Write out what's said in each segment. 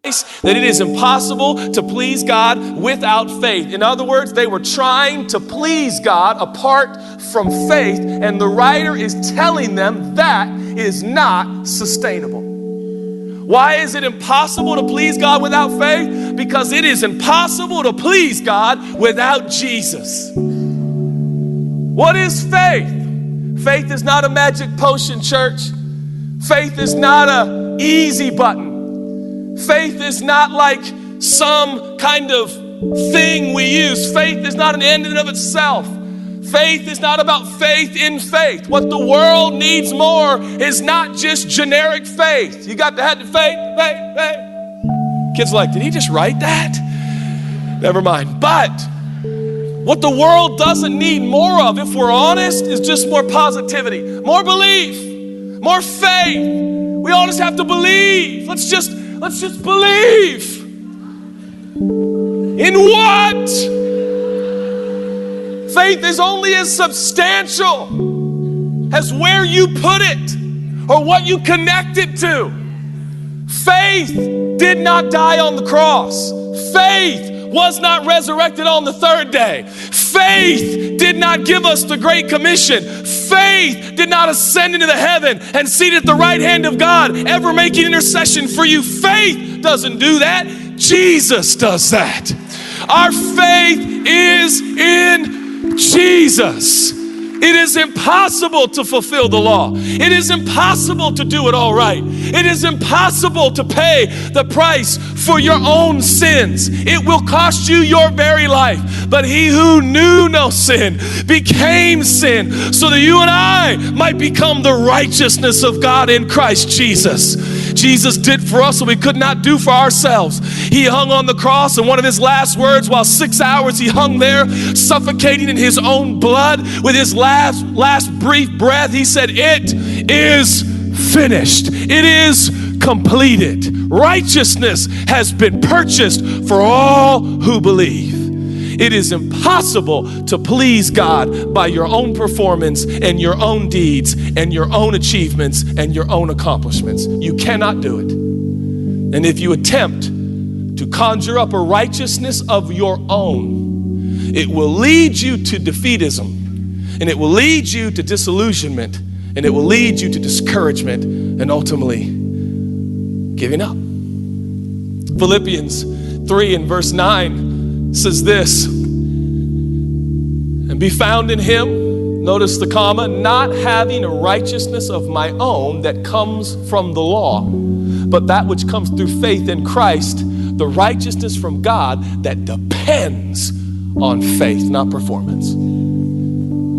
that it is impossible to please God without faith. In other words, they were trying to please God apart from faith, and the writer is telling them that is not sustainable. Why is it impossible to please God without faith? Because it is impossible to please God without Jesus. What is faith? Faith is not a magic potion, church. Faith is not an easy button. Faith is not like some kind of thing we use. Faith is not an end in of itself. Faith is not about faith in faith. What the world needs more is not just generic faith. You got to have the faith. Kids are like, did he just write that? Never mind. But what the world doesn't need more of, if we're honest, is just more positivity, more belief, more faith. We all just have to believe. Let's just believe. In what? Faith is only as substantial as where you put it or what you connect it to. Faith did not die on the cross. Faith was not resurrected on the third day. Faith did not give us the Great Commission. Faith did not ascend into the heaven and seat at the right hand of God, ever making intercession for you. Faith doesn't do that. Jesus does that. Our faith is in Jesus. It is impossible to fulfill the law. It is impossible to do it all right. It is impossible to pay the price for your own sins. It will cost you your very life. But he who knew no sin became sin so that you and I might become the righteousness of God in Christ Jesus. Jesus did for us what we could not do for ourselves. He hung on the cross, and one of his last words, while 6 hours he hung there, suffocating in his own blood, with his last brief breath, he said, "It is finished. It is completed. Righteousness has been purchased for all who believe." It is impossible to please God by your own performance and your own deeds and your own achievements and your own accomplishments. You cannot do it. And if you attempt to conjure up a righteousness of your own, it will lead you to defeatism, and it will lead you to disillusionment, and it will lead you to discouragement, and ultimately giving up. Philippians 3 and verse 9 says this, "And be found in him," notice the comma, "not having a righteousness of my own that comes from the law, but that which comes through faith in Christ, the righteousness from God that depends on faith, not performance."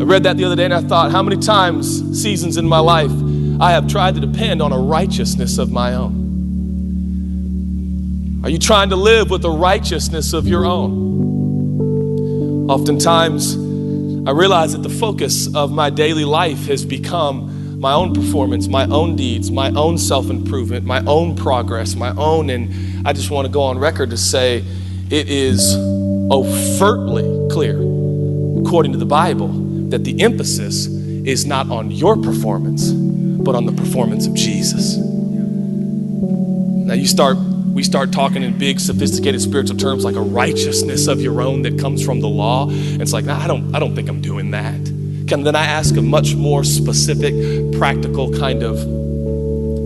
I read that the other day and I thought, how many times, seasons in my life, I have tried to depend on a righteousness of my own. Are you trying to live with a righteousness of your own? Oftentimes, I realize that the focus of my daily life has become my own performance, my own deeds, my own self-improvement, my own progress, and I just want to go on record to say it is overtly clear, according to the Bible, that the emphasis is not on your performance, but on the performance of Jesus. Now we start talking in big, sophisticated spiritual terms like a righteousness of your own that comes from the law. And it's like, nah, I don't think I'm doing that. Then I ask a much more specific, practical, kind of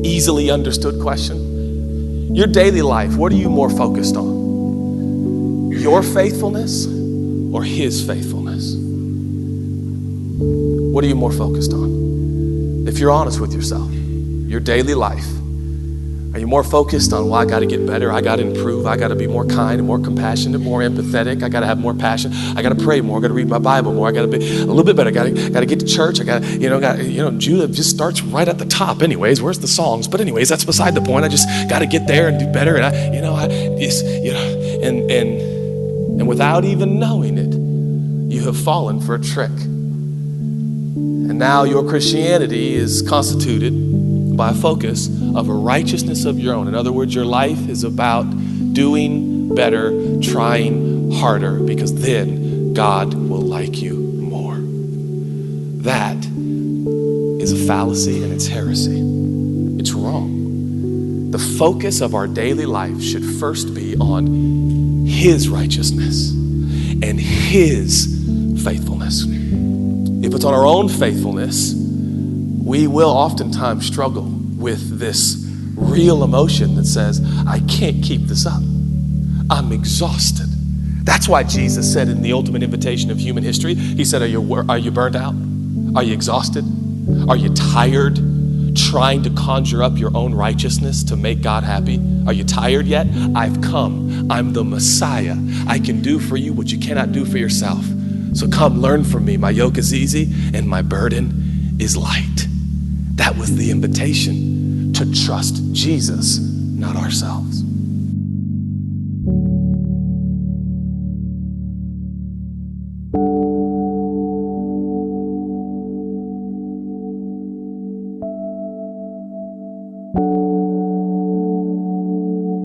easily understood question. Your daily life, what are you more focused on? Your faithfulness or his faithfulness? What are you more focused on? If you're honest with yourself, your daily life, are you more focused on, well, I got to get better, I got to improve, I got to be more kind and more compassionate, more empathetic, I got to have more passion, I got to pray more, I got to read my Bible more, I got to be a little bit better, I got to get to church, Judah just starts right at the top anyways, where's the songs? But anyways, that's beside the point, I just got to get there and do better, and without even knowing it, you have fallen for a trick. And now your Christianity is constituted by a focus of a righteousness of your own. In other words, your life is about doing better, trying harder, because then God will like you more. That is a fallacy and it's heresy. It's wrong. The focus of our daily life should first be on his righteousness and his faithfulness. If it's on our own faithfulness, we will oftentimes struggle with this real emotion that says, I can't keep this up. I'm exhausted. That's why Jesus said in the ultimate invitation of human history, he said, are you burned out? Are you exhausted? Are you tired trying to conjure up your own righteousness to make God happy? Are you tired yet? I've come. I'm the Messiah. I can do for you what you cannot do for yourself. So come learn from me. My yoke is easy and my burden is light. That was the invitation, to trust Jesus, not ourselves.